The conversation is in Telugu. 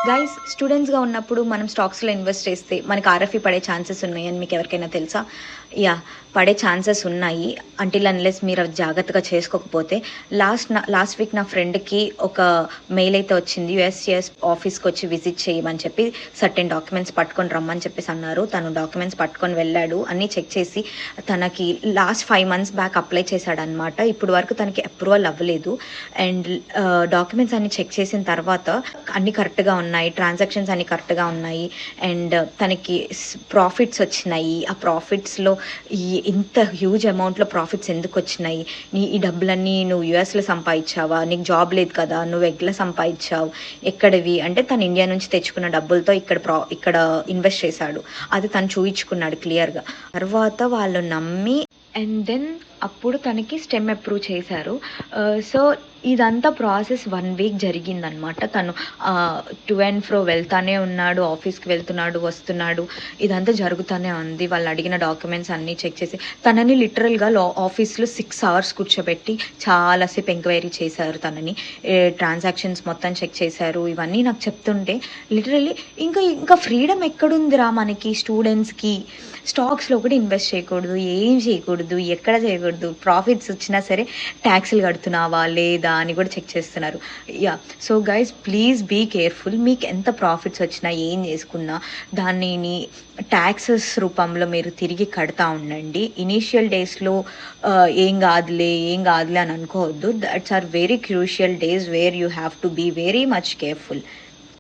గైస్ స్టూడెంట్స్గా ఉన్నప్పుడు మనం స్టాక్స్లో ఇన్వెస్ట్ చేస్తే మనకి ఆర్ఎఫ్ఈ పడే ఛాన్సెస్ ఉన్నాయని మీకు ఎవరికైనా తెలుసా? యా, పడే ఛాన్సెస్ ఉన్నాయి అంటిల్ అన్లెస్ మీరు అవి జాగ్రత్తగా చేసుకోకపోతే. లాస్ట్ వీక్ నా ఫ్రెండ్కి ఒక మెయిల్ అయితే వచ్చింది, యుఎస్ ఆఫీస్కి వచ్చి విజిట్ చేయమని చెప్పి సర్టెన్ డాక్యుమెంట్స్ పట్టుకొని రమ్మని చెప్పేసి అన్నారు. తను డాక్యుమెంట్స్ పట్టుకొని వెళ్ళాడు, అన్నీ చెక్ చేసి తనకి లాస్ట్ 5 months బ్యాక్ అప్లై చేశాడు అనమాట. ఇప్పుడు వరకు తనకి అప్రూవల్ అవ్వలేదు. అండ్ డాక్యుమెంట్స్ అన్ని చెక్ చేసిన తర్వాత అన్ని కరెక్ట్గా ఉన్నాయి, ట్రాన్సాక్షన్స్ అన్ని కరెక్ట్గా ఉన్నాయి. అండ్ తనకి ప్రాఫిట్స్ వచ్చినాయి. ఆ ప్రాఫిట్స్లో ఇంత హ్యూజ్ అమౌంట్లో ప్రాఫిట్స్ ఎందుకు వచ్చినాయి, ఈ డబ్బులన్నీ నువ్వు యుఎస్లో సంపాదించావా, నీకు జాబ్ లేదు కదా, నువ్వు ఎట్లా సంపాదించావు, ఎక్కడివి అంటే తను ఇండియా నుంచి తెచ్చుకున్న డబ్బులతో ఇక్కడ ఇన్వెస్ట్ చేశాడు. అది తను చూయించుకున్నాడు క్లియర్గా. తర్వాత వాళ్ళు నమ్మి అండ్ దెన్ అప్పుడు తనకి స్టెమ్ అప్రూవ్ చేశారు. సో ఇదంతా ప్రాసెస్ 1 week జరిగిందనమాట. తను టు అండ్ ఫ్రో వెళ్తానే ఉన్నాడు, ఆఫీస్కి వెళ్తున్నాడు, వస్తున్నాడు, ఇదంతా జరుగుతూనే ఉంది. వాళ్ళు అడిగిన డాక్యుమెంట్స్ అన్నీ చెక్ చేసి తనని లిటరల్గా ఆఫీస్లో 6 hours కూర్చోబెట్టి చాలాసేపు ఎంక్వైరీ చేశారు. తనని ట్రాన్సాక్షన్స్ మొత్తం చెక్ చేశారు. ఇవన్నీ నాకు చెప్తుంటే లిటరల్లీ ఇంకా ఫ్రీడమ్ ఎక్కడుందిరా మనకి స్టూడెంట్స్కి? స్టాక్స్లో కూడా ఇన్వెస్ట్ చేయకూడదు, ఏం చేయకూడదు, ఎక్కడ చేయకూడదు. ప్రాఫిట్స్ వచ్చినా సరే ట్యాక్స్లు కడుతున్నావా లేదా అని కూడా చెక్ చేస్తున్నారు. Yeah, so guys please be careful. మీకు ఎంత ప్రాఫిట్స్ వచ్చినా ఏం చేసుకున్నా దానిని ట్యాక్సెస్ రూపంలో మీరు తిరిగి కడతా ఉండండి. ఇనీషియల్ డేస్లో ఏం కాదులే అని అనుకోవద్దు. That's are very crucial days where you have to be very much careful.